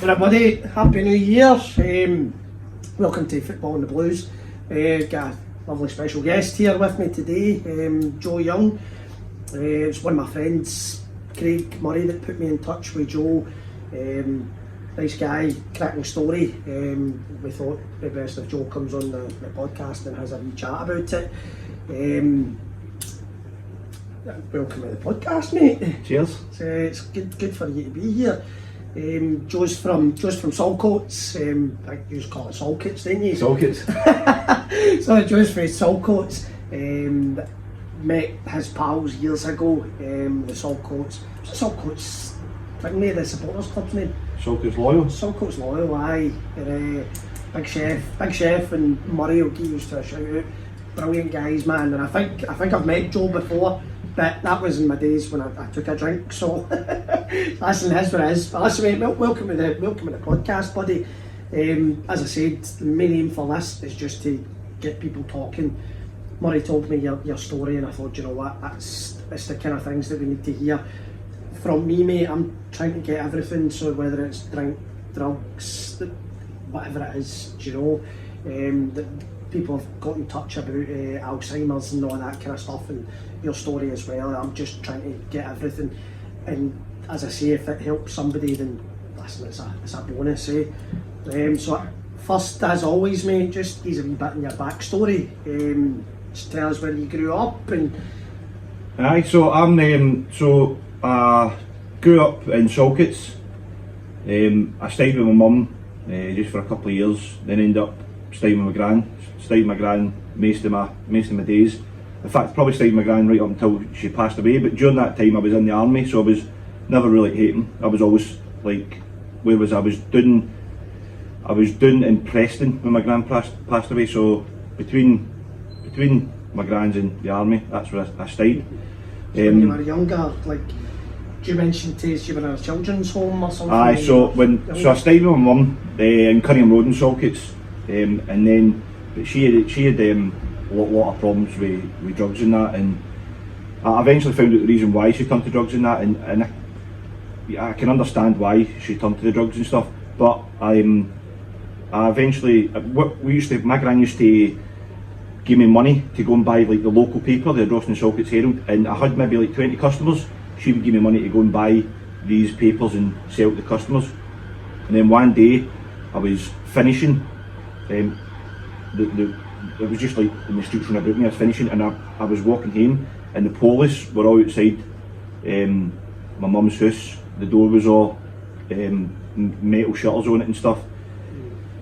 for it, buddy. Happy New Year. Welcome to Football and the Blues. Got a lovely special guest here with me today, Joe Young. It's one of my friends, Craig Murray, that put me in touch with Joe. Nice guy, cracking story. We thought it'd be best if Joe comes on the podcast and has a wee chat about it. Welcome to the podcast, mate. Cheers. It's good for you to be here. Joe's from Saltcoats. I think you just call it Saltcoats, didn't you? Saltcoats. So Joe's from Saltcoats. Met his pals years ago. The Saltcoats. What's the Saltcoats thing there? The supporters club's name? Saltcoats Loyal. Saltcoats Loyal. Aye. Big Chef, and Murray will give us to a shout out. Brilliant guys, man. And I think I've met Joe before. But that was in my days when I took a drink, so listen, his what it is. But listen, mate, welcome to the podcast, buddy. As I said, the main aim for this is just to get people talking. Murray told me your story, and I thought, you know what, it's the kind of things that we need to hear from me, mate. I'm trying to get everything, so whether it's drink, drugs, whatever it is, you know, that people have got in touch about Alzheimer's and all that kind of stuff, and your story as well. I'm just trying to get everything, and as I say, if it helps somebody, then listen, it's a bonus, eh? So first, as always, mate, just give us a wee bit in your backstory. Just tell us where you grew up and. Aye, so I'm grew up in Saltcoats. I stayed with my mum just for a couple of years, then ended up staying with my gran. Stayed with my gran most of my days. In fact, probably stayed with my gran right up until she passed away. But during that time, I was in the army, so I was never really hating. I was always like, I was doing in Preston when my gran passed away. So between my grans and the army, that's where I stayed. So when you were younger, like, you mentioned to us you were in a children's home or something? Aye, so I stayed with my mum in Cunningham Road in Saltcoats, and then but she had a lot of problems with drugs and that, and I eventually found out the reason why she turned to drugs and that, and I can understand why she turned to the drugs and stuff, but I eventually, my gran used to give me money to go and buy like the local paper, the Ross and Saltcoats Herald, and I had maybe like 20 customers. She would give me money to go and buy these papers and sell to the customers. And then one day I was finishing, it was just like in the streets when I broke me, I was finishing, and I was walking home, and the police were all outside my mum's house. The door was all metal shutters on it and stuff.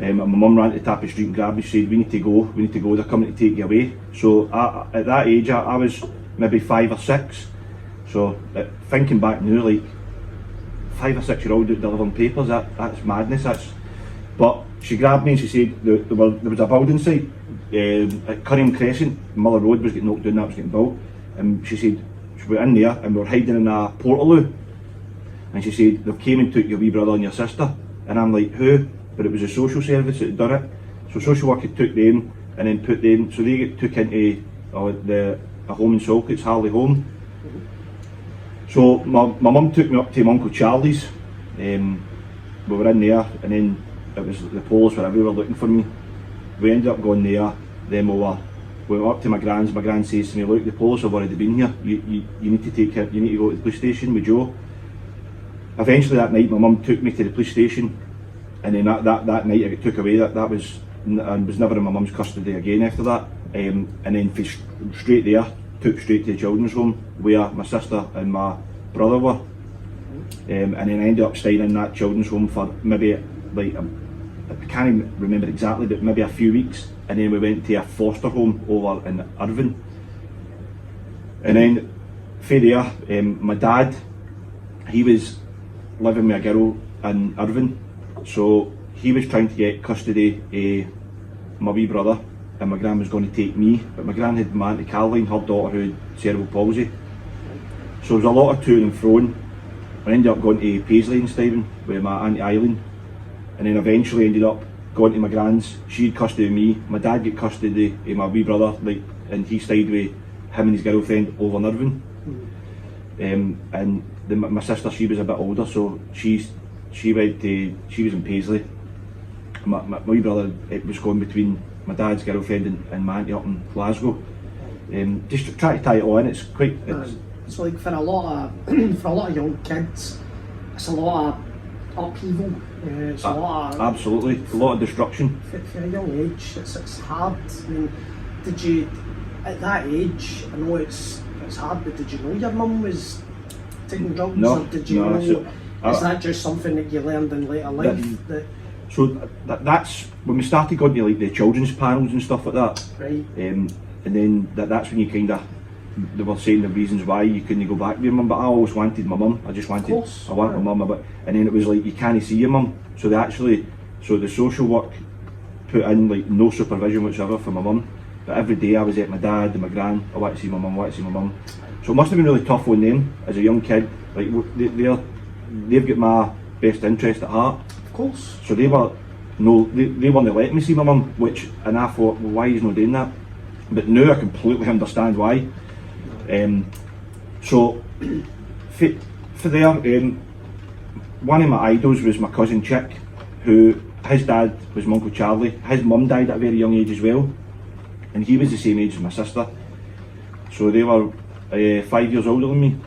And my mum ran to the top of the street and grabbed me. She said, we need to go, they're coming to take you away. So at that age, I was maybe 5 or 6. So thinking back now, like 5 or 6 year old delivering papers, that's madness. But she grabbed me and she said there was a building site at Cunningham Crescent. Muller Road was getting knocked down, that was getting built. And she said, we were in there and we were hiding in a portaloo. And she said, they came and took your wee brother and your sister. And I'm like, who? But it was a social service that had done it. So social worker took them and then put them, so they get took into a home in Saltcoats, Harley Home. So my mum took me up to my Uncle Charlie's. We were in there, and then it was the police were everywhere looking for me. We ended up going there, then we went up to my gran's. My gran says to me, look, the police have already been here, you need to go to the police station with Joe. Eventually that night my mum took me to the police station, and then that night I got took away. That was never in my mum's custody again after that. And then straight there, took straight to the children's home where my sister and my brother were. And then I ended up staying in that children's home for maybe like, I can't even remember exactly, but maybe a few weeks. And then we went to a foster home over in Irvine. And then from there, my dad, he was living with a girl in Irvine. So he was trying to get custody of my wee brother, and my gran was going to take me, but my gran had my auntie Caroline, her daughter, who had cerebral palsy. So there was a lot of to and fro. I ended up going to Paisley and staying with my auntie Eileen, and then eventually ended up going to my gran's. She had custody of me, my dad got custody of my wee brother, and he stayed with him and his girlfriend over in Irvine. And my sister, she was a bit older, so she she was in Paisley. My wee brother, it was going between my dad's girlfriend and my auntie up in Glasgow. Just try to tie it all in. It's like for a lot of for a lot of young kids, it's a lot of upheaval. It's a lot of, absolutely a lot of destruction. For a young age, it's hard. I mean, did you at that age? I know it's hard, but did you know your mum was taking drugs? No, or did you no. know? Is that just something that you learned in later life? So that's when we started going to like the children's panels and stuff like that. Right. And then that's when you kind of, they were saying the reasons why you couldn't go back with your mum, but I always wanted my mum. I want my mum, and then it was like you can't see your mum. So the social work put in like no supervision whatsoever for my mum. But every day I was at my dad and my gran. I want to see my mum. So it must have been really tough on them as a young kid. Like they've got my best interest at heart. Of course. So they weren't letting me see my mum, and I thought, well, why is he not doing that? But now I completely understand why. So for there, one of my idols was my cousin Chick, who his dad was my Uncle Charlie. His mum died at a very young age as well, and he was the same age as my sister. So they were 5 years older than me.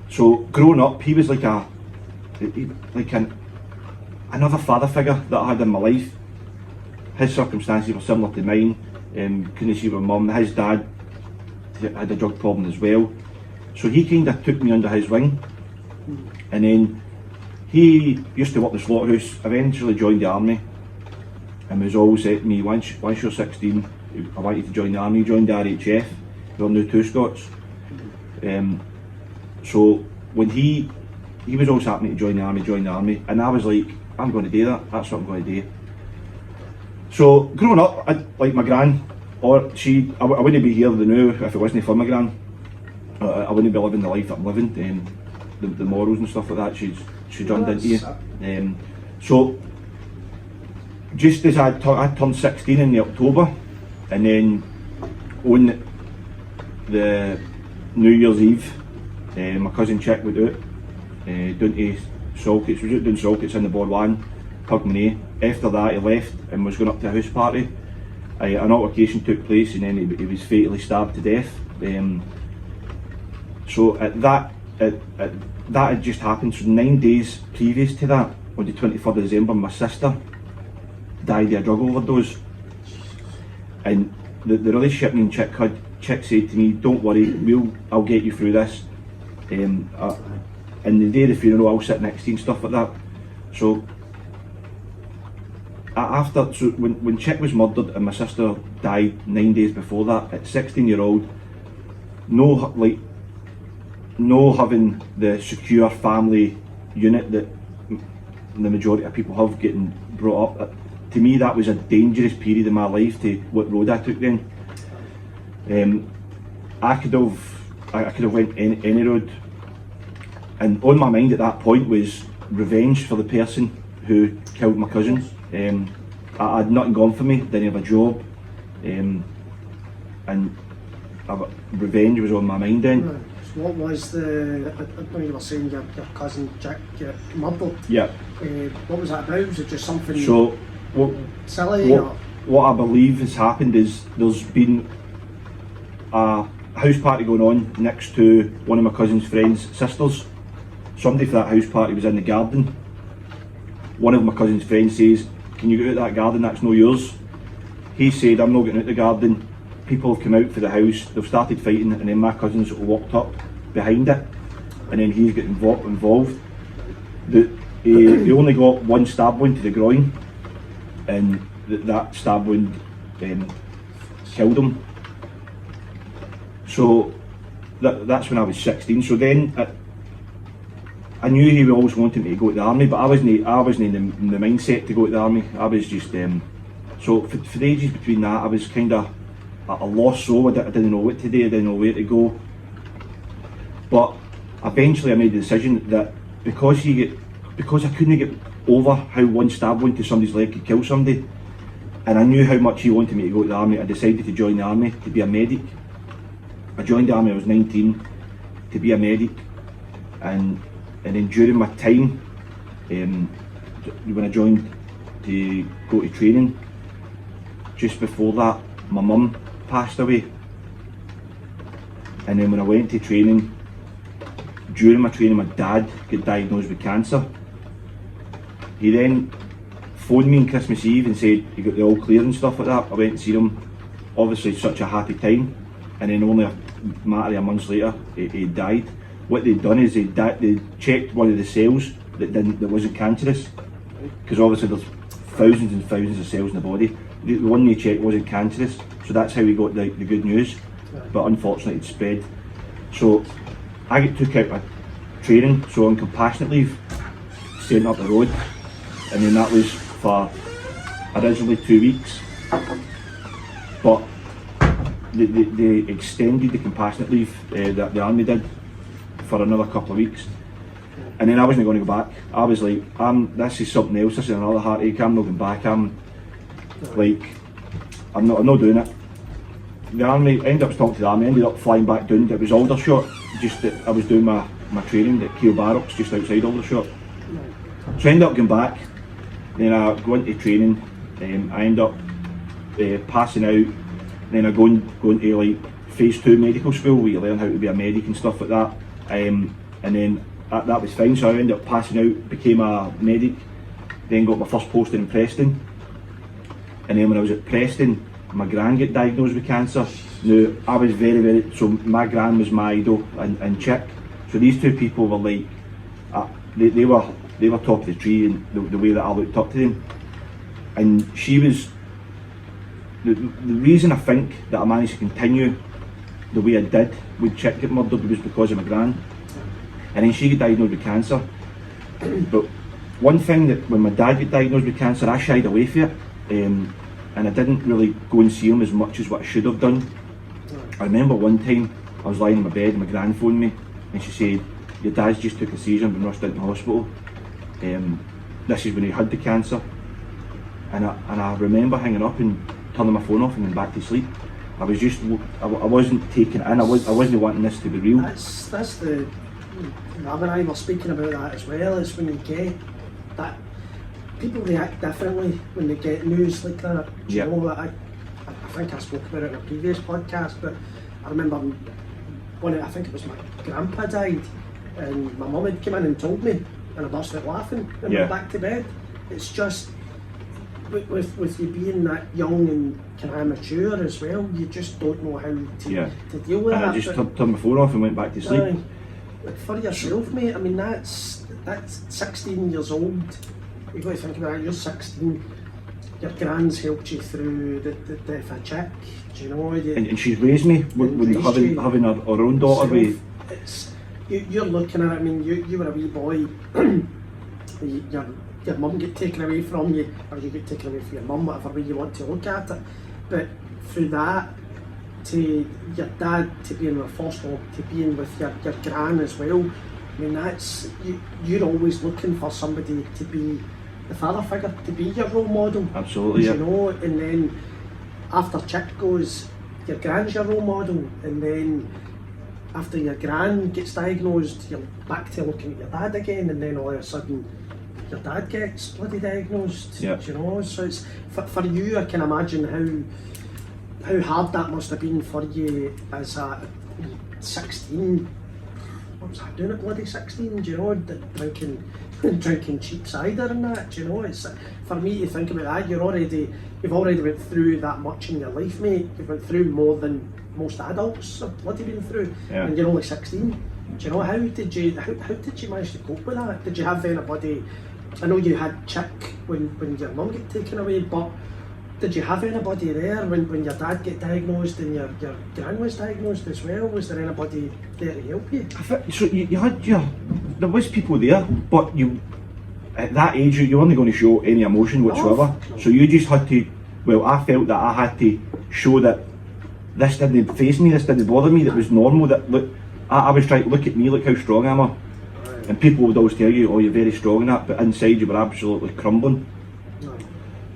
So growing up, he was like another father figure that I had in my life. His circumstances were similar to mine. Couldn't see my mum. His dad had a drug problem as well. So he kind of took me under his wing. And then he used to work the slaughterhouse, eventually joined the army, and was always saying to me, once you're 16, I want you to join the army. He joined the RHF, they were now 2 Scots. So when he was always asking me to join the army, and I was like, I'm going to do that, that's what I'm going to do. So growing up, like my gran, I wouldn't be here now if it wasn't for my gran. I wouldn't be living the life that I'm living, the morals and stuff like that she jumped into you. So just as I turned 16 in the October, and then on the New Year's Eve, my cousin Chick went out down to Salkits. We was out doing Salkits in the Bordwan, Pugmanay. After that he left and was going up to a house party. An altercation took place, and then he was fatally stabbed to death. So that had just happened. So 9 days previous to that, on the 23rd of December, my sister died of a drug overdose. And the relationship me and Chick had, Chick said to me, don't worry, I'll get you through this. And the day of the funeral I'll sit next to you and stuff like that. So when Chick was murdered and my sister died 9 days before that, at 16-year-old, no having the secure family unit that the majority of people have getting brought up, to me that was a dangerous period in my life to what road I took then. I could have went any road, and on my mind at that point was revenge for the person who killed my cousin. I had nothing gone for me, didn't have a job, and revenge was on my mind then. Right. So what was I know you were saying your cousin Jack murdered? Yeah. What was that about? Was it just something silly? What I believe has happened is there's been a house party going on next to one of my cousin's friends' sisters. Somebody for that house party was in the garden. One of my cousin's friends says, can you get out that garden, that's no yours. He said, I'm not getting out the garden. People have come out for the house, they've started fighting, and then my cousins walked up behind it, and then he's getting involved. He only got one stab wound to the groin, and that stab wound killed him. So that's when I was 16. So then I knew he always wanted me to go to the army, but I wasn't in the mindset to go to the army. I was just so for the ages between that, I was kind of a lost soul. I didn't know what to do, I didn't know where to go. But eventually I made the decision that because I couldn't get over how one stab wound to somebody's leg could kill somebody, and I knew how much he wanted me to go to the army, I decided to join the army to be a medic. I joined the army, I was 19, to be a medic, and then during my time when I joined to go to training, just before that, my mum passed away. And then when I went to training, during my training, my dad got diagnosed with cancer. He then phoned me on Christmas Eve and said he got the all clear and stuff like that. I went and seen him, obviously such a happy time, and then only a matter of months later, he died. What they'd done is they checked one of the cells that wasn't cancerous, because obviously there's thousands and thousands of cells in the body. The one they checked wasn't cancerous, so that's how we got the good news. But unfortunately it spread. So I got took out of training, so on compassionate leave, staying up the road, and then that was for originally 2 weeks. But they extended the compassionate leave that the army did for another couple of weeks. And then I wasn't going to go back. I was like, this is something else, this is another heartache, I'm not going back. I'm not doing it. The army, I ended up talking to the army, ended up flying back down. It was Aldershot, just that I was doing my training at Keele Barracks, just outside Aldershot. So I ended up going back, then I go into training, I end up passing out, then I go into like phase 2 medical school where you learn how to be a medic and stuff like that. And then that was fine, so I ended up passing out, became a medic, then got my first posting in Preston. And then when I was at Preston, my gran got diagnosed with cancer. Now, I was very, so my gran was my idol and Chick. So these two people were like, they were top of the tree in the way that I looked up to them. And she was, the reason I think that I managed to continue the way I did when Chick got murdered was because of my gran. And then she got diagnosed with cancer. But one thing that when my dad got diagnosed with cancer, I shied away from it. And I didn't really go and see him as much as what I should have done. I remember one time I was lying in my bed and my gran phoned me and she said, your dad's just took a seizure and been rushed into hospital. This is when he had the cancer. And I remember hanging up and turning my phone off and then back to sleep. I was just, I wasn't taking it in, I wasn't wanting this to be real. That's the, Rob and I were speaking about that as well, is when you get that, people react differently when they get news like that. You know, I think I spoke about it in a previous podcast, but I remember I think it was my grandpa died, and my mum had come in and told me, and I burst out laughing and went back to bed. It's just, with you being that young and kind of mature as well, you just don't know how to deal with that. I just turned my phone off and went back to sleep. Like for yourself, mate, I mean, that's 16 years old. You've got to think about it, you're 16, your gran's helped you through the death of Chick, do you know? And she's raised me when having her own daughter. You're looking at it, I mean, you were a wee boy, your mum get taken away from you, or you get taken away from your mum, whatever way you want to look at it. But through that, to your dad, to being with foster, to being with your gran as well, I mean, that's, you're always looking for somebody to be the father figure, to be your role model. Absolutely, you know, and then after Chick goes, your gran's your role model, and then after your gran gets diagnosed, you're back to looking at your dad again, and then all of a sudden your dad gets bloody diagnosed. You know, so it's for you, I can imagine how hard that must have been for you as a 16. What was I doing at bloody 16? Do you know, drinking cheap cider and that? Do you know, it's for me to think about that. You've already went through that much in your life, mate. You've went through more than most adults have bloody been through, and you're only 16. Do you know, how did you manage to cope with that? Did you have anybody? I know you had Chick when your mum got taken away, but did you have anybody there when your dad get diagnosed and your gran was diagnosed as well? Was there anybody there to help you? So you had there was people there, but you at that age you weren't going to show any emotion whatsoever. So you just had to. Well, I felt that I had to show that this didn't faze me, this didn't bother me. That was normal. That look, I was trying to look at me, look how strong I am. And people would always tell you, oh, you're very strong in that, but inside you were absolutely crumbling.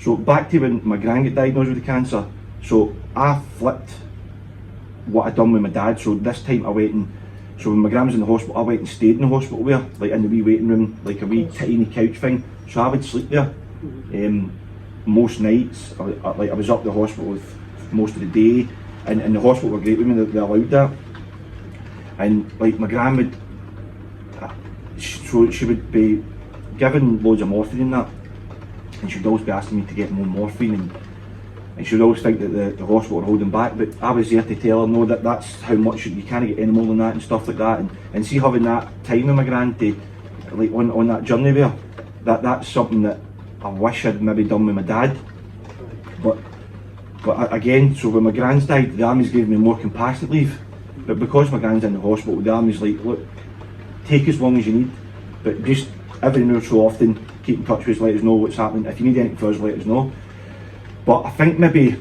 So back to when my gran got diagnosed with the cancer, so I flipped what I'd done with my dad. So this time I went and So when my gran was in the hospital, I went and stayed in the hospital with her, like in the wee waiting room, like a wee tiny couch thing. So I would sleep there. Most nights, I was up the hospital with most of the day, and the hospital were great with me, they allowed that. And like my gran would, so she would be given loads of morphine and that, and she'd always be asking me to get more morphine, and she would always think that the hospital were holding back, but I was there to tell her no, that's how much, you can't get any more than that and stuff like that, and see having that time with my gran to, like on that journey there, that's something that I wish I'd maybe done with my dad. But again, so when my gran's died, the armies gave me more compassionate leave, but because my gran's in the hospital, the army's like, look, take as long as you need, but just every now and so often keep in touch with us, let us know what's happening. If you need anything from us, let us know. But I think maybe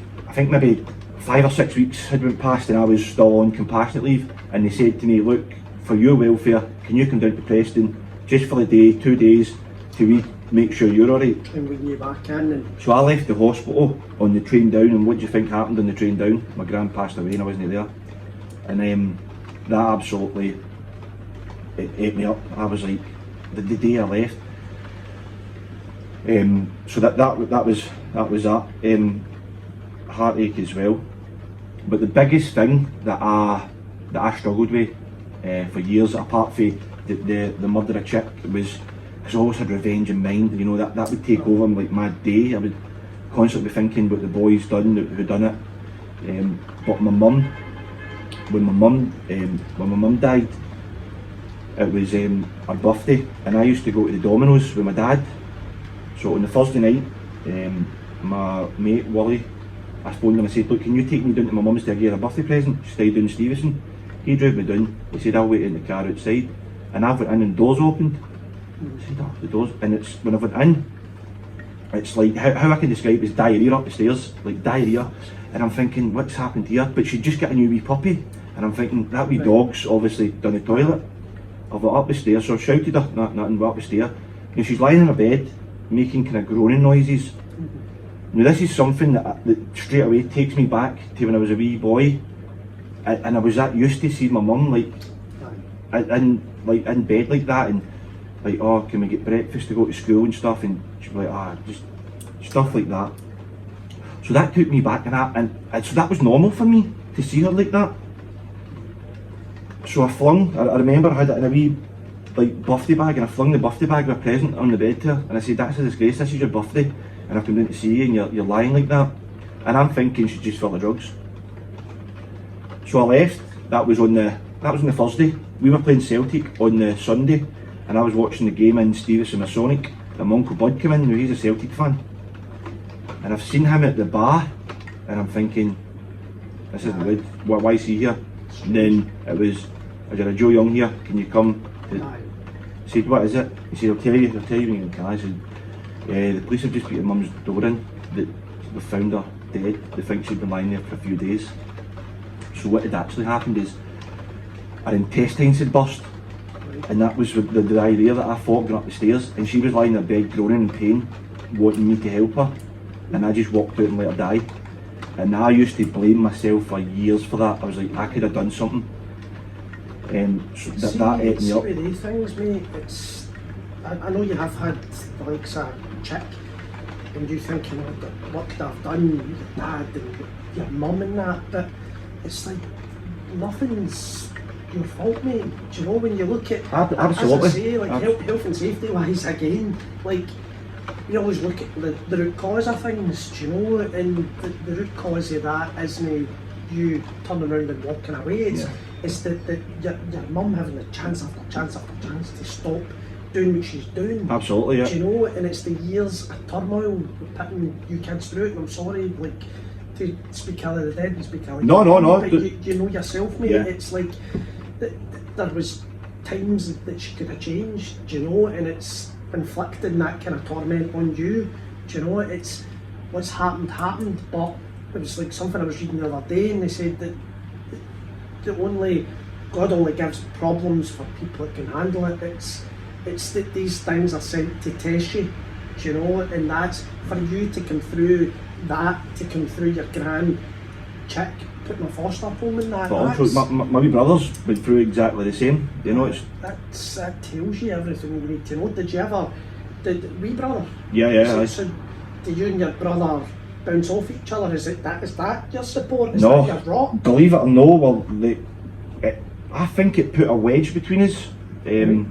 5 or 6 weeks had went past and I was still on compassionate leave, and they said to me, look, for your welfare, can you come down to Preston just for the day, 2 days, to make sure you're alright? And when you back in, and so I left the hospital on the train down, and what do you think happened on the train down? My gran passed away and I wasn't there, and that absolutely, it ate me up. I was like, the day I left. So that was that. Heartache as well. But the biggest thing that I struggled with for years, apart from the murder of Chick, was because I always had revenge in mind. You know, that would take over like my day. I would constantly be thinking what the boys done, who done it. But my mum, when my mum died, it was her birthday, and I used to go to the Domino's with my dad. So on the Thursday night, my mate Wally, I phoned him and I said, look, can you take me down to my mum's to give her a birthday present? She stayed down in Stevenson. He drove me down. He said, I'll wait in the car outside. And I went in and doors opened. I said, oh, the doors. And it's, when I went in, it's like, how I can describe it is diarrhea up the stairs, like diarrhea. And I'm thinking, what's happened here? But she'd just got a new wee puppy. And I'm thinking, that wee dog's obviously done the toilet. I went up the stairs, so I shouted her, nothing, went up the stair. And she's lying in her bed, making kind of groaning noises. Now this is something that straight away takes me back to when I was a wee boy, and I was that used to see my mum like in bed like that, and like, oh, can we get breakfast to go to school and stuff, and she'd be like, just stuff like that. So that took me back, and so that was normal for me to see her like that. So I remember I had it in a wee like birthday bag, and I flung the birthday bag with a present on the bed to her, and I said, that's a disgrace, this is your birthday, and I've come down to see you and you're lying like that. And I'm thinking she's just full of drugs. So I left. That was on the Thursday. We were playing Celtic on the Sunday, and I was watching the game in Stevenson Masonic, and my Uncle Bud came in. Now he's a Celtic fan, and I've seen him at the bar, and I'm thinking, this isn't good, why is he here? And then it was, I said, Joe Young here, can you come? He said, what is it? He said, I'll tell you when you can. I said, the police have just beat your mum's door in, that we found her dead. They think she'd been lying there for a few days. So what had actually happened is her intestines had burst, and that was the diarrhea that I fought going up the stairs, and she was lying in her bed groaning in pain, wanting me to help her, and I just walked out and let her die. And I used to blame myself for years for that. I was like, I could have done something. So that ate me up. With these things, mate, it's, I know you have had the likes of Chick, and you think, you know, what could I have done, your dad and your mum and that, but it's like, nothing's your fault, mate. Do you know, when you look at, absolutely, as I say, like health and safety wise, again, like, we always look at the root cause of things, do you know, and the root cause of that isn't you turning around and walking away. It's that your mum having the chance after chance after chance to stop doing what she's doing. Absolutely, yeah. Do you know, and it's the years of turmoil putting you kids through it, and I'm sorry, like, to speak ill of the dead and speak ill of No. But you know yourself, mate, it's like, there was times that she could have changed, do you know, and it's inflicting that kind of torment on you. Do you know, it's what's happened, but it was like something I was reading the other day, and they said that God only gives problems for people that can handle it. It's that these things are sent to test you, do you know, and that's for you to come through that, to come through your gran chick put my foster home in that. But also, my wee brothers went through exactly the same. You know, that tells you everything you need to know. Did wee brother? Yeah. So did you and your brother bounce off each other? Is that your support? Is No, that your rock? believe it or no, well, I think it put a wedge between us, and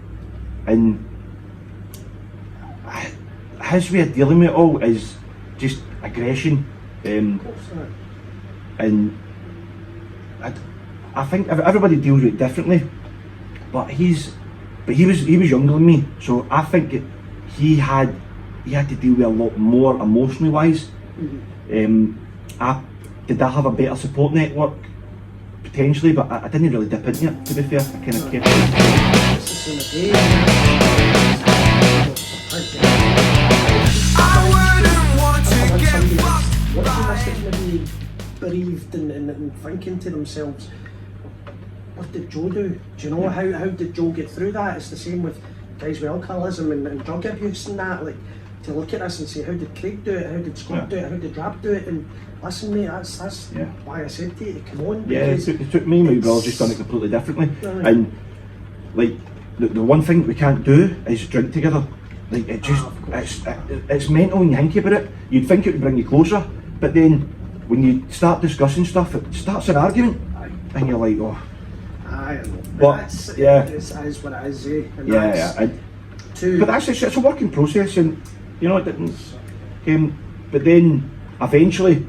his way of dealing with it all is just aggression, and I think everybody deals with it differently, but he was younger than me, so I think he had to deal with a lot more emotionally wise. Did I have a better support network? Potentially, but I didn't really dip into it, to be fair. I kind of kept it. Maybe bereaved and thinking to themselves, what did Joe do? Do you know how did Joe get through that? It's the same with guys with alcoholism and drug abuse and that. Like, to look at this and say, how did Craig do it? How did Scott do it? How did Rab do it? And listen, mate, that's why I said to you, come on. Yeah, it took me and my brother just done it completely differently. Right. And like the one thing we can't do is drink together. Like it just it's mental when you think about it. You'd think it would bring you closer, but then when you start discussing stuff, it starts an argument, and you're like, oh. I know. But it's what it is, eh? And but that's it's a working process, and you know it didn't. But then eventually,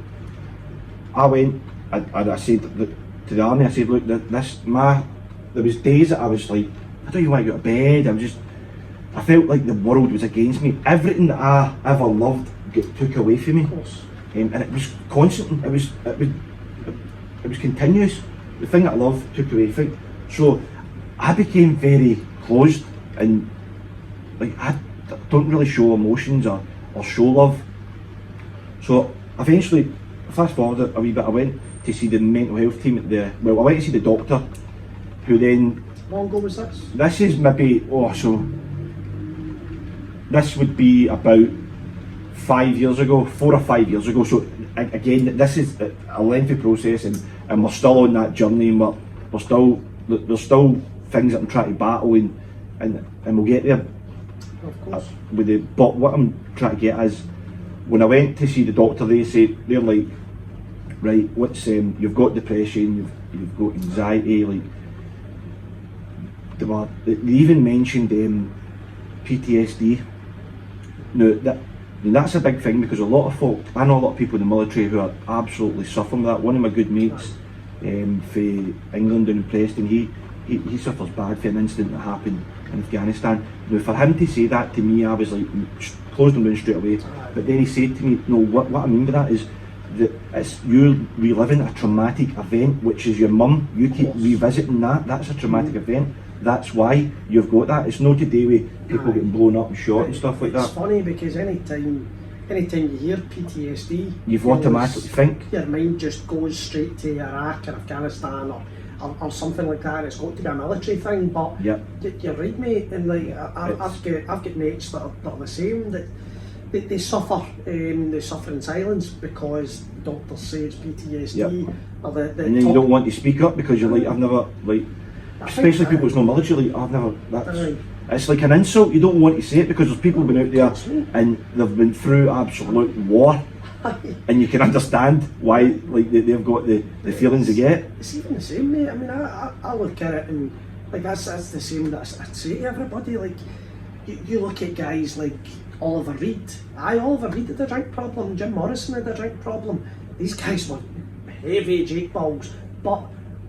I went. I said to the army. I said, look, there was days that I was like, I don't even want to go to bed. I felt like the world was against me. Everything that I ever loved took away from me, and it was constant. It was continuous. The thing that I loved took away from me. So I became very closed, and like I don't really show emotions or show love. So eventually, fast forward a wee bit, I went to see the mental health team I went to see the doctor, who then. How long ago was this? This is maybe, this would be about 5 years ago, 4 or 5 years ago. So again, this is a lengthy process, and we're still on that journey, and there's still things that I'm trying to battle, and we'll get there. Of course. But what I'm trying to get is, when I went to see the doctor, they're like, right, you've got depression, you've got anxiety, like they even mentioned PTSD. Now that's a big thing, because a lot of folk, I know a lot of people in the military who are absolutely suffering with that. One of my good mates for England in Preston, he suffers bad for an incident that happened in Afghanistan. Now for him to say that to me, I was like, closed him down straight away. But then he said to me, no, what I mean by that is that you're reliving a traumatic event, which is your mum. You keep revisiting that's a traumatic event. That's why you've got that. It's not to do with people getting blown up and shot and stuff like that. It's funny because anytime you hear PTSD, you've automatically think your mind just goes straight to Iraq or Afghanistan or something like that. It's got to be a military thing, but you're right, mate. And like I've got mates that are the same, that they suffer in silence because doctors say it's PTSD. Or and then you don't want to speak up because you're like, I've never, like, especially people who's no military, like, I've never, it's like an insult. You don't want to say it because there's people who've been out there and they've been through absolute war, and you can understand why, like, they've got the feelings they get. It's even the same, mate. I mean, I look at it and like that's the same that I'd say to everybody. Like, you look at guys like Oliver Reed. Oliver Reed had a drink problem. Jim Morrison had a drink problem. These guys were heavy Jake balls. But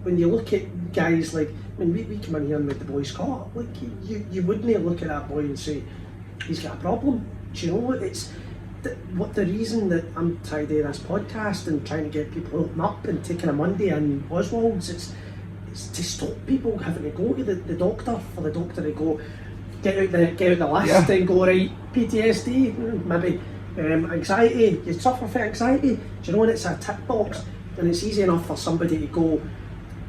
when you look at guys like, when we come in here and make the boys caught, like you wouldn't look at that boy and say, he's got a problem. Do you know, it's the reason that I'm trying to do this podcast and trying to get people open up and taking a Monday in Oswald's, it's to stop people having to go to the doctor, for the doctor to go, get out the list and go, right, PTSD, maybe anxiety, you suffer from anxiety, do you know, when it's a tick box, and it's easy enough for somebody to go,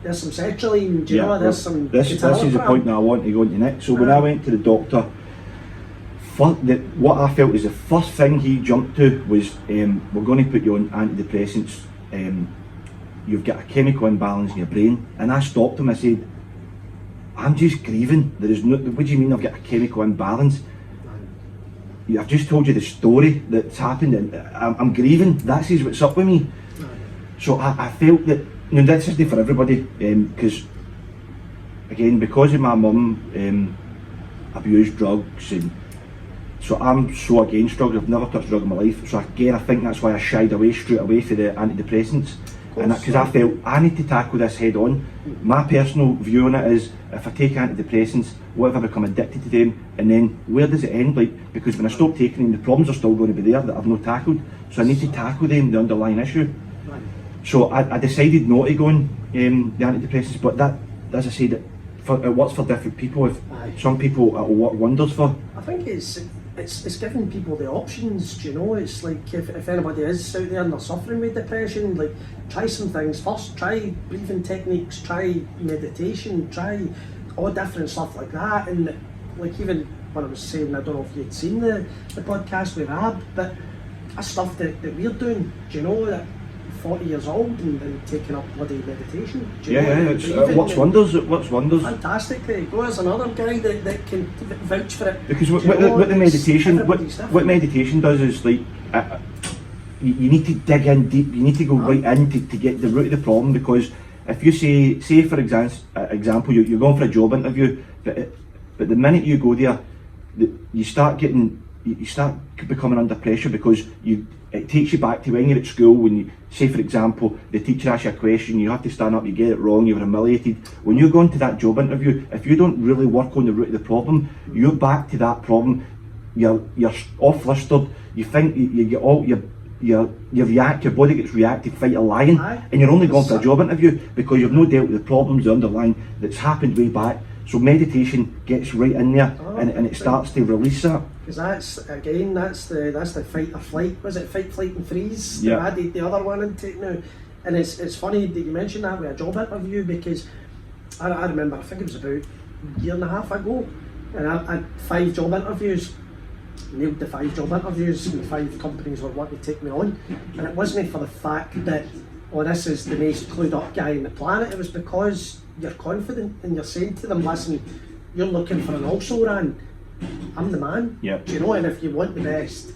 there's some sertraline, do you know, there's some... This is the point that I want to go into next. So when I went to the doctor, what I felt is the first thing he jumped to was, we're going to put you on antidepressants, you've got a chemical imbalance in your brain. And I stopped him, I said, I'm just grieving. There is no, what do you mean I've got a chemical imbalance? I've just told you the story that's happened, and I'm grieving. That's what's up with me. So I felt that, you know, this isn't for everybody, because again, because of my mum abused drugs, and so I'm so against drugs. I've never touched a drug in my life. So again, I think that's why I shied away straight away for the antidepressants, and because I felt I need to tackle this head on. My personal view on it is, if I take antidepressants, what if I become addicted to them, and then where does it end? Like, because when I stop taking them, the problems are still going to be there that I've not tackled. So I need to tackle them, the underlying issue. So I decided not to go on the antidepressants, but that, as I said, it works for different people. If some people it will work wonders for. I think it's giving people the options, do you know? It's like if anybody is out there and they're suffering with depression, like, try some things first. Try breathing techniques, try meditation, try all different stuff like that. And like, even when I was saying, I don't know if you'd seen the podcast with Ab, but that's stuff that we're doing, do you know, that 40 years old and taking up bloody meditation. Do you know, it works wonders. It works wonders. Fantastic. There you go. There's another guy that can vouch for it. Because what the meditation, what meditation does is, like, you need to dig in deep. You need to go right in to get the root of the problem. Because if you say for example, you're going for a job interview, but the minute you go there, you start becoming under pressure, because it takes you back to when you're at school, when you say, for example, the teacher asks you a question, you have to stand up, you get it wrong, you're humiliated. When you go into that job interview, if you don't really work on the root of the problem, you're back to that problem, you're off flustered, you think you get all you react, your body gets reactive, fight or lying, and you're only going for a job interview because you've not dealt with the problems, the underlying, that's happened way back. So meditation gets right in there, and it starts to release that. Because that's the fight or flight. Was it fight, flight and freeze? Yeah. I added the other one into it now. And it's funny that you mentioned that with a job interview, because I remember, I think it was about a year and a half ago, and I had 5 job interviews. Nailed the 5 job interviews, and the 5 companies were wanting to take me on. And it wasn't for the fact that, oh, this is the most clued up guy on the planet. It was because you're confident and you're saying to them, listen, you're looking for an also ran. I'm the man. Yep. Do you know? And if you want the best,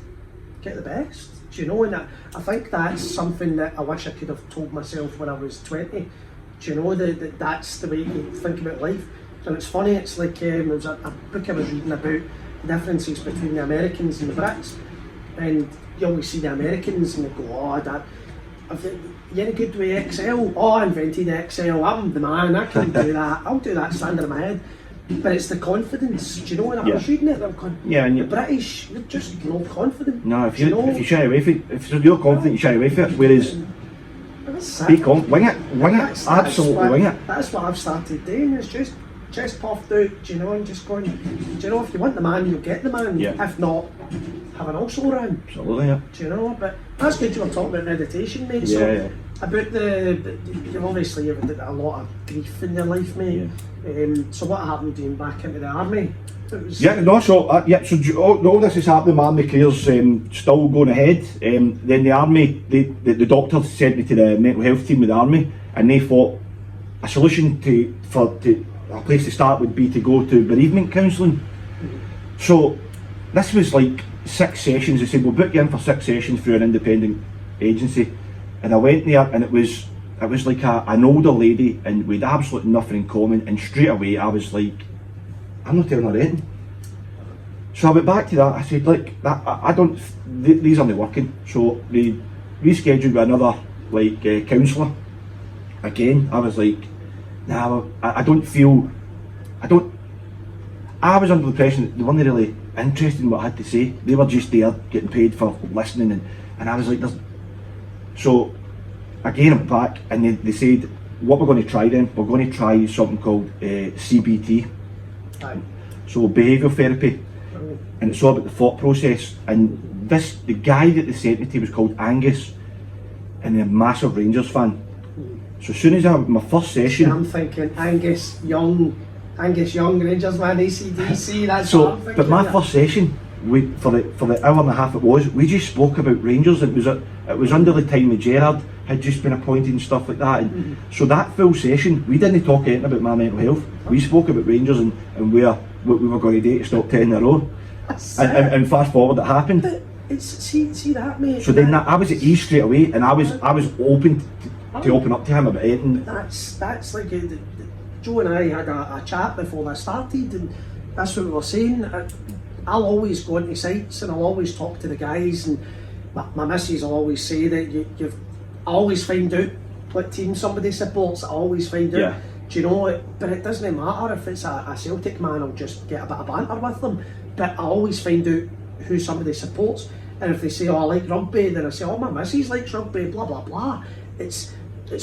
get the best. Do you know? And I think that's something that I wish I could have told myself when I was 20. Do you know that's the way you think about life? And it's funny. It's like there was a book I was reading about the differences between the Americans and the Brits, and you always see the Americans and they go, oh, that. You're any good with Excel? Oh, I invented Excel. I'm the man. I can do that. I'll do that standing in my head. But it's the confidence. Do you know? And I was reading it, I'm going, and the British, they're just not confident. No, if you shy away from it, if you're confident, you shy away from it. Whereas, wing it, absolutely wing it. That's what I've started doing. It's just chest puffed out, do you know, and just going, do you know, if you want the man, you'll get the man. Yeah. If not, have an also ran. Absolutely, yeah. Do you know? But that's good you were talking about meditation, mate. Yeah, so, yeah. About you've obviously had a lot of grief in your life, mate. Yeah. So what happened to you back into the army? So all this is happening, my army career's still going ahead. Then the army, the doctor sent me to the mental health team with the army, and they thought a solution to a place to start would be to go to bereavement counselling. So this was like 6 sessions. They said, we'll book you in for 6 sessions through an independent agency. And I went there, and it was like an older lady, and we had absolutely nothing in common, and straight away I was like, I'm not telling her anything. So I went back to that. I said, like, these aren't working. So they rescheduled with another counsellor. Again, I was like, nah, I was under the impression that they weren't really interested in what I had to say. They were just there getting paid for listening, and I was like, so again, I went back, and they said, what we're going to try then, we're going to try something called CBT. So behavioural therapy, and it's all about the thought process. And the guy that they sent me to was called Angus, and they're a massive Rangers fan. So as soon as I had my first session, I'm thinking Angus Young, Rangers man, ACDC. That's what I'm thinking. But my first session, for the hour and a half it was, we just spoke about Rangers. It was under the time that Gerrard had just been appointed and stuff like that, and so that full session we didn't talk anything about my mental health. We spoke about Rangers and what we were going to do to stop 10 in a row, and fast forward it happened. But it's see that, mate. So then I was at ease straight away, and I was open to open up to him about anything. That's like Joe and I had a chat before this started, and that's what we were saying. I'll always go into sites and I'll always talk to the guys, and my missus will always say that I always find out what team somebody supports. I always find out. Yeah. Do you know it? But it doesn't matter if it's a Celtic man. I'll just get a bit of banter with them. But I always find out who somebody supports. And if they say, "Oh, I like rugby," then I say, "Oh, my missus likes rugby." Blah blah blah. It's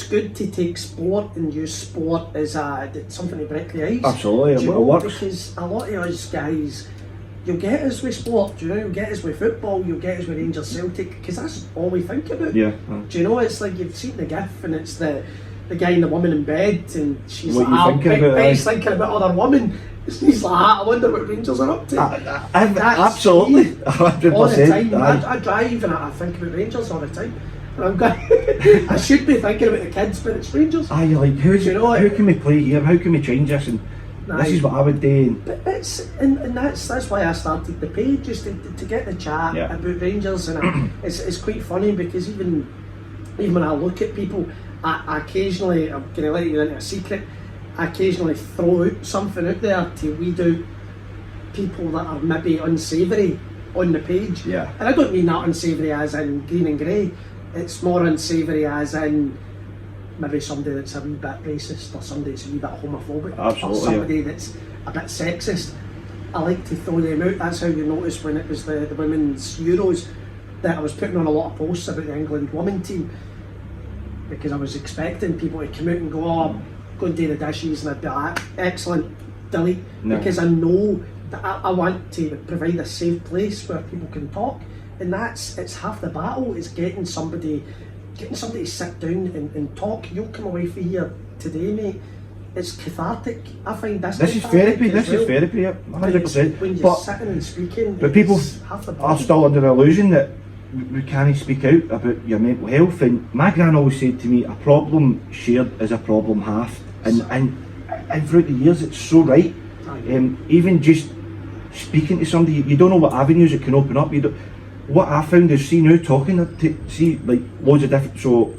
good to take sport and use sport as something to break the ice. Absolutely, Do you it know? works. Because a lot of us guys, you'll get us with sport. Do you know? You'll get us with football. You'll get us with Rangers Celtic, because that's all we think about. Yeah. Do you know? It's like you've seen the GIF, and it's the guy and the woman in bed, and she's What like, you thinking about, Beck's thinking about other women. He's like, I wonder what Rangers are up to. Absolutely, 100%. All the time. I drive and I think about Rangers all the time. And I'm going, I should be thinking about the kids, but it's Rangers. Aye, you're like, how can we play here? How can we change this? And Aye. this is what I would do. But and that's why I started the page, just to get the chat about Rangers, and it's quite funny because even when I look at people, I occasionally, I'm going to let you into a secret, I occasionally throw out something out there to weed out people that are maybe unsavoury on the page. Yeah. And I don't mean that unsavoury as in green and grey, it's more unsavoury as in maybe somebody that's a wee bit racist, or somebody that's a wee bit homophobic, Absolutely, or somebody that's a bit sexist. I like to throw them out. That's how you notice when it was the women's Euros that I was putting on a lot of posts about the England women team, because I was expecting people to come out and go, "Oh, go and do the dishes," and I'd be like, "Excellent, delete," because I know that I want to provide a safe place where people can talk, and it's half the battle. Is getting somebody to sit down and talk. You'll come away from here today, mate. It's cathartic. I find this is therapy. This is therapy, 100%. When you're sitting and speaking, but people half the are still under the illusion that we can't speak out about your mental health. And my gran always said to me, "A problem shared is a problem half." And throughout the years, it's so right. Even just speaking to somebody, you don't know what avenues it can open up. What I found is, see now talking to like loads of different. So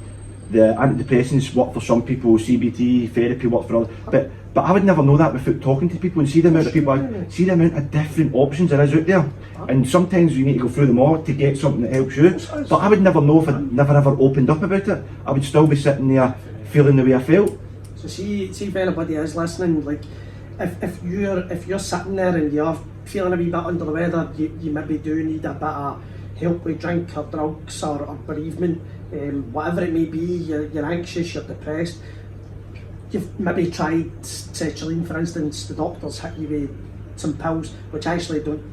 the antidepressants work for some people, CBT therapy work for others. But I would never know that without talking to people and see the amount of people, see the amount of different options there is out there. And sometimes you need to go through them all to get something that helps you. But I would never know if I never ever opened up about it. I would still be sitting there feeling the way I felt. So see if anybody is listening, like if you're sitting there and you're feeling a wee bit under the weather, you maybe do need a bit of help with drink or drugs or bereavement, whatever it may be. You're anxious, you're depressed. You've maybe tried sertraline, for instance. The doctors hit you with some pills which actually don't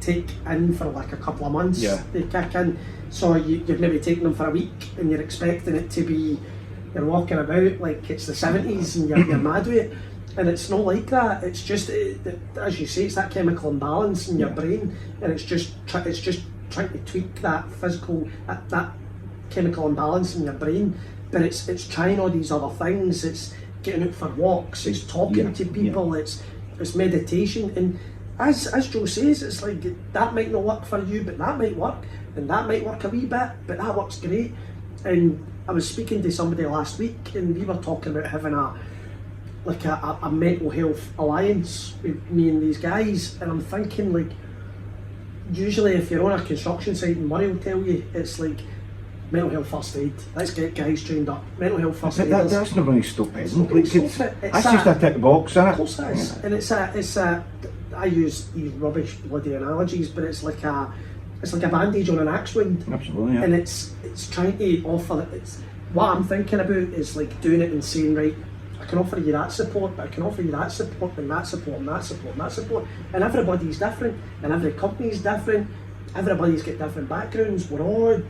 take in for like a couple of months. They kick in, so you've maybe taken them for a week and you're expecting it to be, you're walking about like it's the 70s and you're mad with it, and it's not like that. It's just as you say, it's that chemical imbalance in your brain, and it's just trying to tweak that physical that chemical imbalance in your brain. But it's trying all these other things. It's getting out for walks, it's talking to people, it's meditation. And as Joe says, it's like that might not work for you, but that might work, and that might work a wee bit, but that works great. And I was speaking to somebody last week, and we were talking about having a mental health alliance with me and these guys, and I'm thinking, like, usually if you're on a construction site, and Murray will tell you, it's like mental health first aid. Let's get guys trained up. Mental health first aid. That's not going to stop it. That's just a tick box, isn't it? Of course it is. And it's a. I use these rubbish bloody analogies, but it's like a bandage on an axe wound. Absolutely. Yeah. And it's trying to offer. It's what I'm thinking about is like doing it and saying, right, I can offer you that support, but I can offer you that support and that support and that support and that support. And everybody's different, and every company's different. Everybody's got different backgrounds. We're all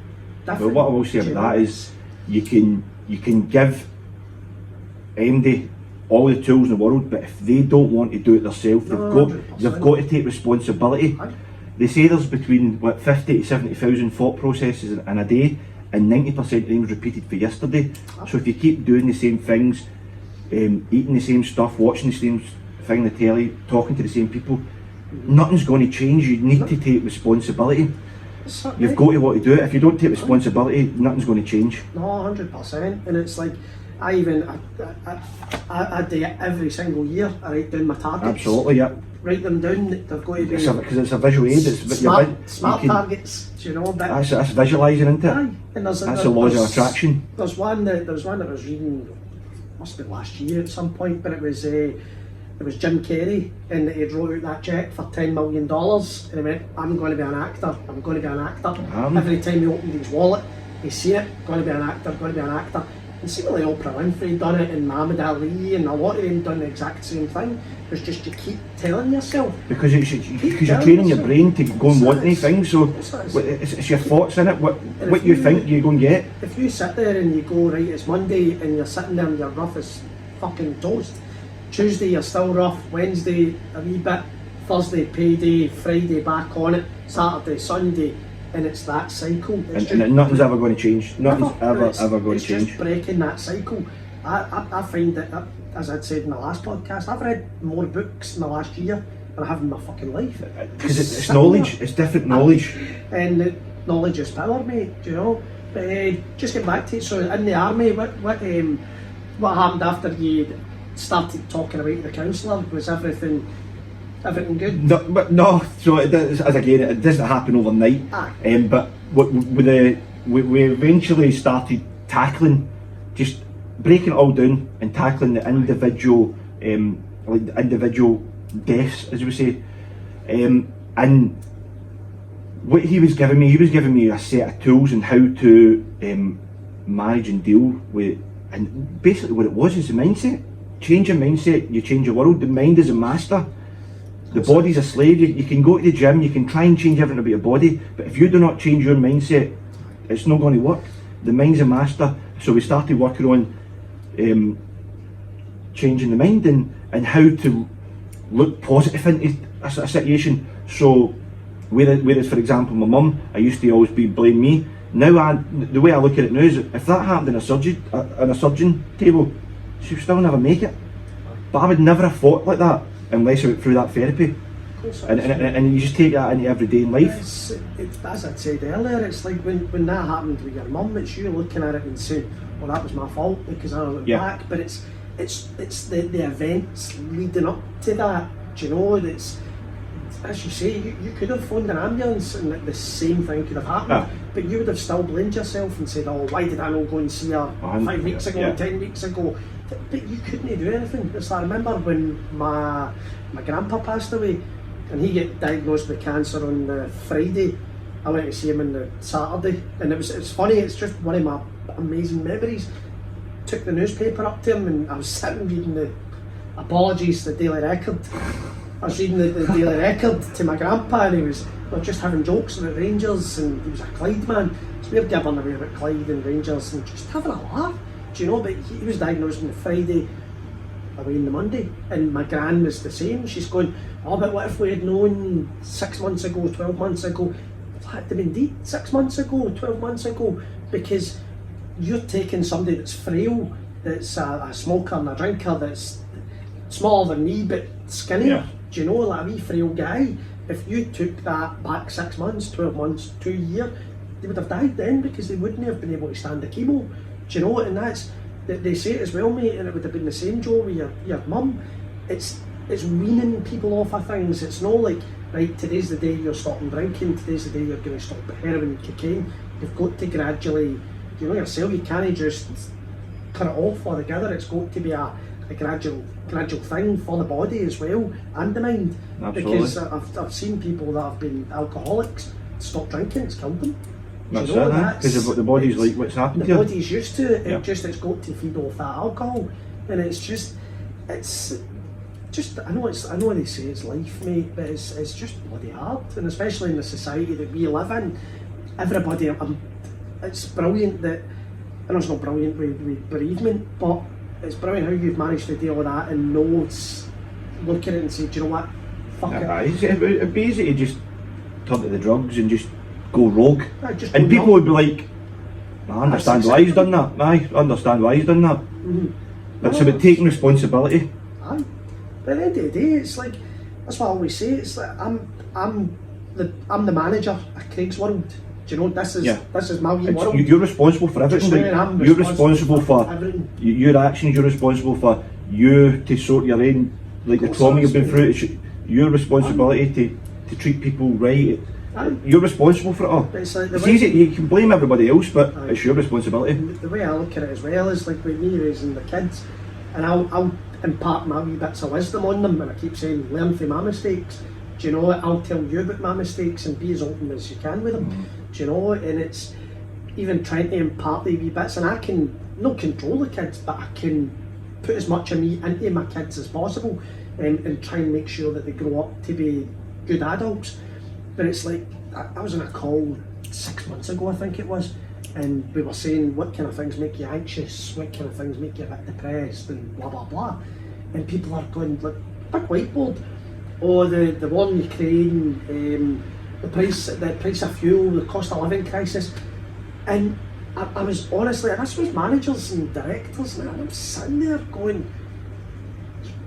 different. Well, what I will say about that is you can give MD all the tools in the world, but if they don't want to do it themselves, they've got to take responsibility. they say there's between 50 to 70,000 thought processes in a day, and 90% of them was repeated for yesterday. So if you keep doing the same things, eating the same stuff, watching the same thing on the telly, talking to the same people, nothing's going to change. You need to take responsibility. You've got to want to do it. If you don't take responsibility, nothing's going to change. No, 100%. And it's like, I do it every single year. I write down my targets. Absolutely, yeah. Write them down. They've got to be because it's a visual aid. It's smart targets. Do you know? But that's visualising, isn't it? Aye. And that's the laws of attraction. There was one that I was reading. Must have been last year at some point, but it was Jim Carrey, and he wrote out that cheque for $10 million, and he went, I'm going to be an actor, I'm going to be an actor. Every time he opened his wallet, he seen it, going to be an actor, going to be an actor. And seemingly Oprah Winfrey done it, and Muhammad Ali, and a lot of them done the exact same thing. It's just you keep telling yourself. Because you're training your brain to go and want these things, so it's your thoughts in it, what you think you go and get. If you sit there and you go, right, it's Monday, and you're sitting there and you're rough as fucking toast, Tuesday you're still rough, Wednesday a wee bit, Thursday payday, Friday back on it, Saturday, Sunday, and it's that cycle. And nothing's ever going to change. Nothing's ever going to change. It's just breaking that cycle. I find that, as I'd said in the last podcast, I've read more books in the last year than I have in my fucking life. Because it's knowledge, it's different knowledge. And knowledge is power, mate, do you know? But just get back to it, so in the army, what happened after you started talking about the counsellor? Was everything good? No. So it doesn't happen overnight. But we eventually started tackling, just breaking it all down and tackling the individual, individual deaths, as we say. And what he was giving me a set of tools and how to manage and deal with. And basically, what it was is the mindset. Change your mindset, you change your world. The mind is a master. The body's a slave. You can go to the gym, you can try and change everything about your body, but if you do not change your mindset, it's not going to work. The mind's a master. So we started working on changing the mind and how to look positive into a situation. So whereas for example my mum, I used to always blame me. Now the way I look at it now is, if that happened in a surgeon table, she would still never make it. But I would never have thought like that unless I went through that therapy. And you just take that into everyday life. It's, as I said earlier, it's like when that happened with your mum, it's you looking at it and saying, well, that was my fault because I went back. But it's the events leading up to that. Do you know? It's, as you say, you could have phoned an ambulance and the same thing could have happened, but you would have still blamed yourself and said, oh, why did I not go and see her 5 weeks ago, 10 weeks ago? But you couldn't do anything. So I remember when my grandpa passed away and he got diagnosed with cancer on the Friday. I went to see him on the Saturday, and it's funny, it's just one of my amazing memories. Took the newspaper up to him and I was sitting reading the apologies to the Daily Record. I was reading the Daily Record to my grandpa, and we were just having jokes about Rangers, and he was a Clyde man, so we were gibbering away about Clyde and Rangers and just having a laugh, do you know? But he was diagnosed on the Friday, away on the Monday, and my gran was the same. She's going, oh, but what if we had known 6 months ago, 12 months ago? Had them indeed 6 months ago, 12 months ago, because you're taking somebody that's frail, that's a smoker and a drinker, that's smaller than me but skinnier. Do you know, like a wee frail guy? If you took that back 6 months, 12 months, 2 years, they would have died then because they wouldn't have been able to stand the chemo. Do you know? And that's, they say it as well, mate, and it would have been the same, Joe, with your mum. It's weaning people off of things. It's not like, right, today's the day you're stopping drinking, today's the day you're going to stop heroin and cocaine. You've got to gradually, you know yourself, you can't just cut it off altogether. It's got to be a gradual thing for the body as well and the mind. Absolutely. Because I've seen people that have been alcoholics stop drinking, it's killed them. That's it, because the body's like what's happened to the you. Body's used to it. It's got to feed off that alcohol, and it's just I know they say it's life, mate, but it's just bloody hard, and especially in the society that we live in. Everybody, it's brilliant that, I know it's not brilliant with bereavement, but it's brilliant how you've managed to deal with that and look at it and say, do you know what, fuck it. It'd be easy to just turn to the drugs and just go rogue. Just And go people numb. would be like, I understand why he's done that. I understand why he's done that. But it's about taking responsibility. Aye. But at the end of the day, it's like, that's what I always say, it's like, I'm the manager at Craig's World. Do you know, this is my wee world. You're responsible for everything. Like, you're responsible for everything. Your actions. You're responsible for you to sort your own, like the trauma you've been through. It's your responsibility to treat people right. You're responsible for it all. It's like it's easy. You can blame everybody else, but it's your responsibility. The way I look at it as well is like with me raising the kids, and I'll impart my wee bits of wisdom on them, and I keep saying, learn from my mistakes. Do you know, I'll tell you about my mistakes and be as open as you can with them. Do you know, and it's even trying to impart the wee bits, and I can not control the kids, but I can put as much of me into my kids as possible, and try and make sure that they grow up to be good adults. But it's like, I was on a call 6 months ago, I think it was, and we were saying what kind of things make you anxious, what kind of things make you a bit depressed, and blah blah blah. And people are going, like, big whiteboard, or the war in Ukraine, the price of fuel, the cost of living crisis. And I was honestly, this was managers and directors, and I'm sitting there going,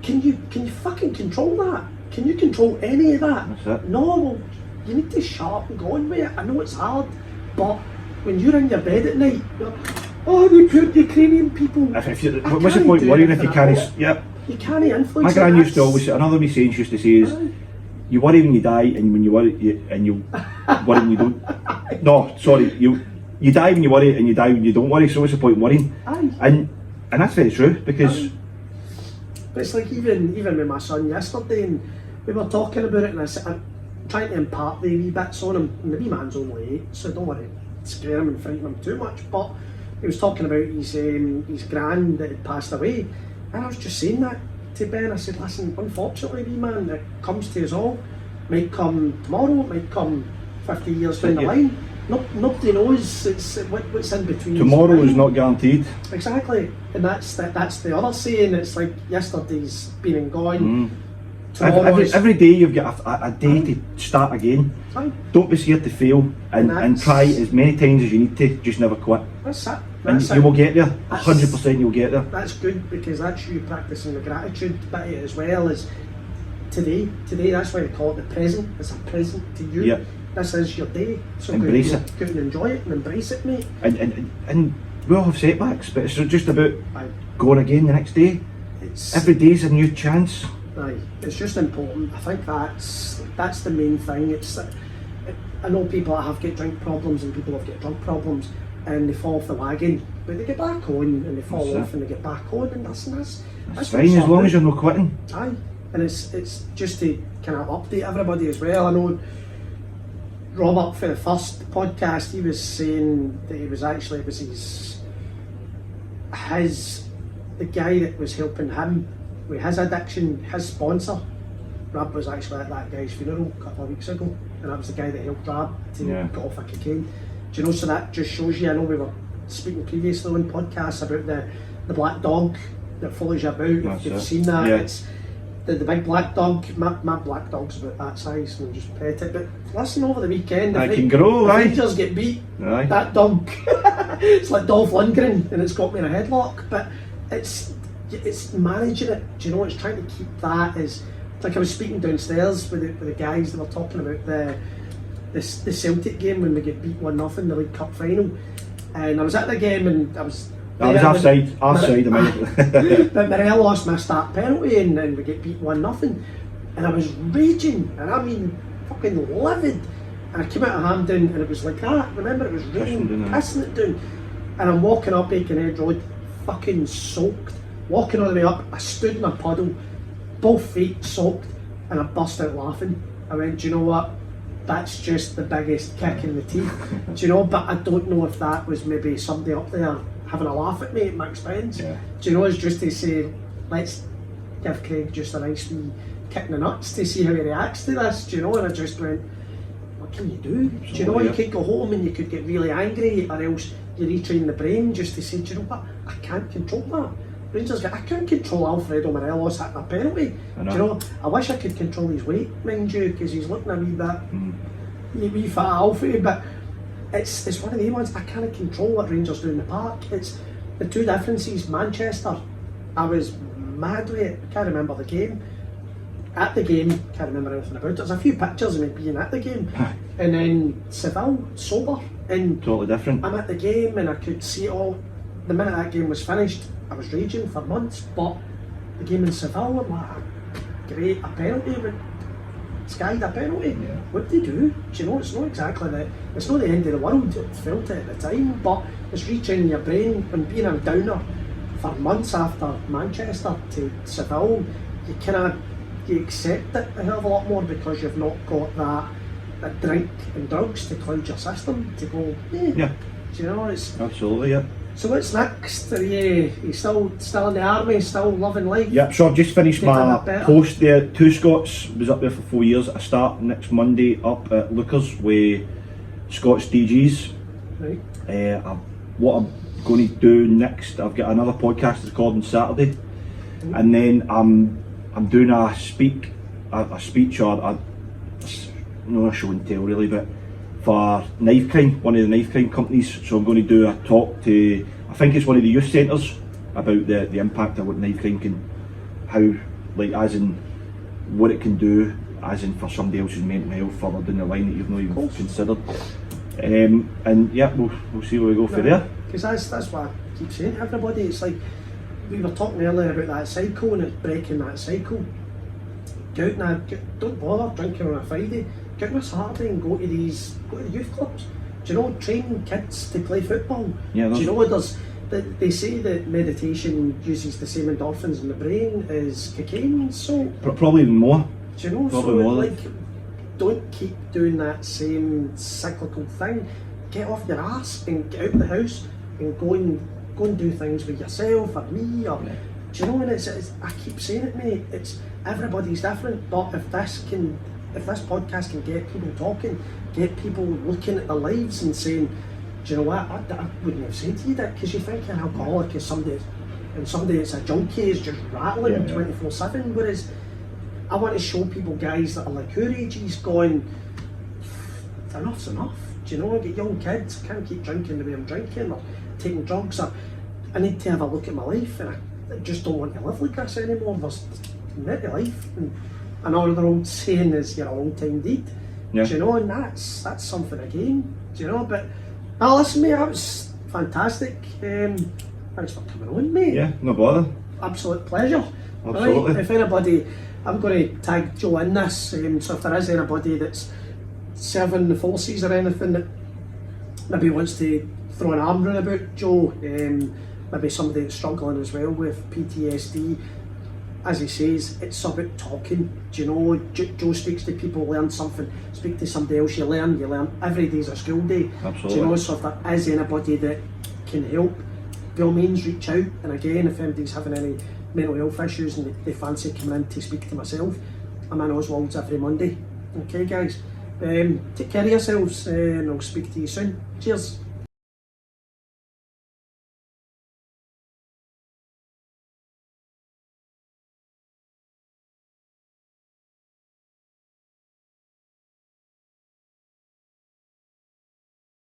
can you fucking control that? Can you control any of that? That's it. No, well, you need to shut up and go on with it. I know it's hard, but when you're in your bed at night, you're like, oh, the poor Ukrainian people. What's the point worrying if you can't? Yep. You can't influence. My gran used to always say, another wee saying she used to say is, you worry when you die, and when you worry, you worry when you don't. No, sorry, you die when you worry, and you die when you don't worry. So what's the point in worrying? Aye. And that's very true, because. But it's like even with my son yesterday, and we were talking about it, and I'm trying to impart the wee bits on him. And the wee man's only 8, so don't worry, scare him and frighten him too much. But he was talking about his gran that had passed away, and I was just saying that to Ben. I said, listen, unfortunately, wee man, it comes to us all. Might come tomorrow, it might come 50 years down the line. Nobody knows. It's what's in between. Tomorrow is not guaranteed. Exactly, and that's the other saying. It's like yesterday's been and gone. Every day you've got a day to start again. Don't be scared to fail, and try as many times as you need to. Just never quit. That's it. And you will get there. 100% you'll get there. That's good, because that's you practicing the gratitude bit as well as today. That's why they call it the present. It's a present to you. Yep. This is your day. So embrace it. Go and enjoy it and embrace it, mate. And we all have setbacks, but it's just about going again the next day. Every day's a new chance. Aye, it's just important. I think that's the main thing. I know people that have got drink problems and people have got drug problems, and they fall off the wagon, but they get back on, and they fall off and they get back on, and that's fine, as long as you're not quitting. Aye, and it's just to kind of update everybody as well. I know Robert, for the first podcast, he was saying that it was the guy that was helping him with his addiction, his sponsor. Rob was actually at that guy's funeral a couple of weeks ago, and that was the guy that helped Rob to get off of cocaine. Do you know, so that just shows you, I know we were speaking previously on podcasts about the black dog that follows you about. If you've seen that, it's the big black dog. My black dog's about that size, and just pet it. But listen, over the weekend, I can grow, right? Rangers get beat. Aye. That dog, it's like Dolph Lundgren, and it's got me in a headlock. But it's managing it. Do you know? It's trying to keep that as, like I was speaking downstairs with the guys that were talking about the Celtic game when we get beat 1-0 in the League Cup final, and I was at the game and I was offside. But Morel lost my start penalty and we get beat 1-0, and I was raging, and I mean fucking livid, and I came out of Hampden and it was like that. Remember, it was raining, pissing it down, and I'm walking up Aikenhead Road, fucking soaked, walking all the way up. I stood in a puddle, both feet soaked, and I burst out laughing. I went, do you know what? That's just the biggest kick in the teeth. Do you know? But I don't know if that was maybe somebody up there having a laugh at me at my expense. Do you know? It's just to say, let's give Craig just a nice wee kick in the nuts to see how he reacts to this. Do you know? And I just went, what can you do? Do you know? You could go home and you could get really angry, or else you retrain the brain just to say, do you know what? I can't control that. Rangers, I couldn't control Alfredo Morelos hitting a penalty. Do you know? I wish I could control his weight, mind you, because he's looking a wee bit wee fat Alfie, but it's one of the ones I can't control what Rangers do in the park. It's the two differences. Manchester, I was mad with it. Can't remember the game. At the game, can't remember anything about it. There's a few pictures of me being at the game, and then Seville, sober, and Totally different. I'm at the game and I could see it all. The minute that game was finished, I was raging for months. But the game in Seville, I'm like, great, a penalty, but skied a penalty. Yeah. What do you do? Do you know, it's not exactly it's not the end of the world. It felt it at the time, but it's reaching your brain and being a downer for months after Manchester to Seville. You accept it a hell of a lot more because you've not got that drink and drugs to cloud your system to go, Yeah. Do you know, it's Absolutely, yeah. so what's next? Are you still in the army, still loving life? Yeah, so I've just finished Getting my a bit better. post there. Two Scots, was up there for 4 years. I start next Monday up at Lookers with Scots DGs. Right. What I'm going to do next, I've got another podcast recording Saturday, and then I'm doing a speech or no a show and tell really, but for knife crime, one of the knife crime companies. So I'm going to do a talk to, I think it's one of the youth centres, about the impact of what knife crime can, how, like, as in what it can do, as in for somebody else's mental health further down the line that you've not even considered. And yeah, we'll see where we go from there. Because that's what I keep saying to everybody. It's like we were talking earlier about that cycle and it's breaking that cycle. Go out and don't bother drinking on a Friday. Get on a Saturday and go to the youth clubs. Do you know, train kids to play football? Yeah, do you know they say that meditation uses the same endorphins in the brain as cocaine, so Probably even more. do you know, Probably so more. like don't keep doing that same cyclical thing. Get off your ass and get out of the house and go and do things with yourself or me or do you know, and it's I keep saying it, mate, it's everybody's different, but if this podcast can get people talking, get people looking at their lives and saying, do you know what, I wouldn't have said to you that, because you think an alcoholic is somebody that's a junkie is just rattling 24/7, whereas I want to show people, guys that are like your ages, going, enough's enough. Do you know, I get young kids, I can't keep drinking the way I'm drinking or taking drugs, or I need to have a look at my life and I just don't want to live like this anymore. There's more to life, and another old saying is you're a long time deed. Yeah. Do you know, and that's something again. Do you know, but listen, mate, that was fantastic. Thanks for coming on, mate. Yeah, no bother. Absolute pleasure. Absolutely. Right, if anybody, I'm going to tag Joe in this, so if there is anybody that's serving the forces or anything that maybe wants to throw an arm round about Joe, maybe somebody that's struggling as well with PTSD, as he says, it's about talking. Do you know, Joe speaks to people, learn something, speak to somebody else, you learn. Every day's a school day. Absolutely. Do you know, so if there is anybody that can help, by all means reach out. And again, if anybody's having any mental health issues and they fancy coming in to speak to myself, I'm in Oswald's every Monday. Okay guys, take care of yourselves and I'll speak to you soon. Cheers.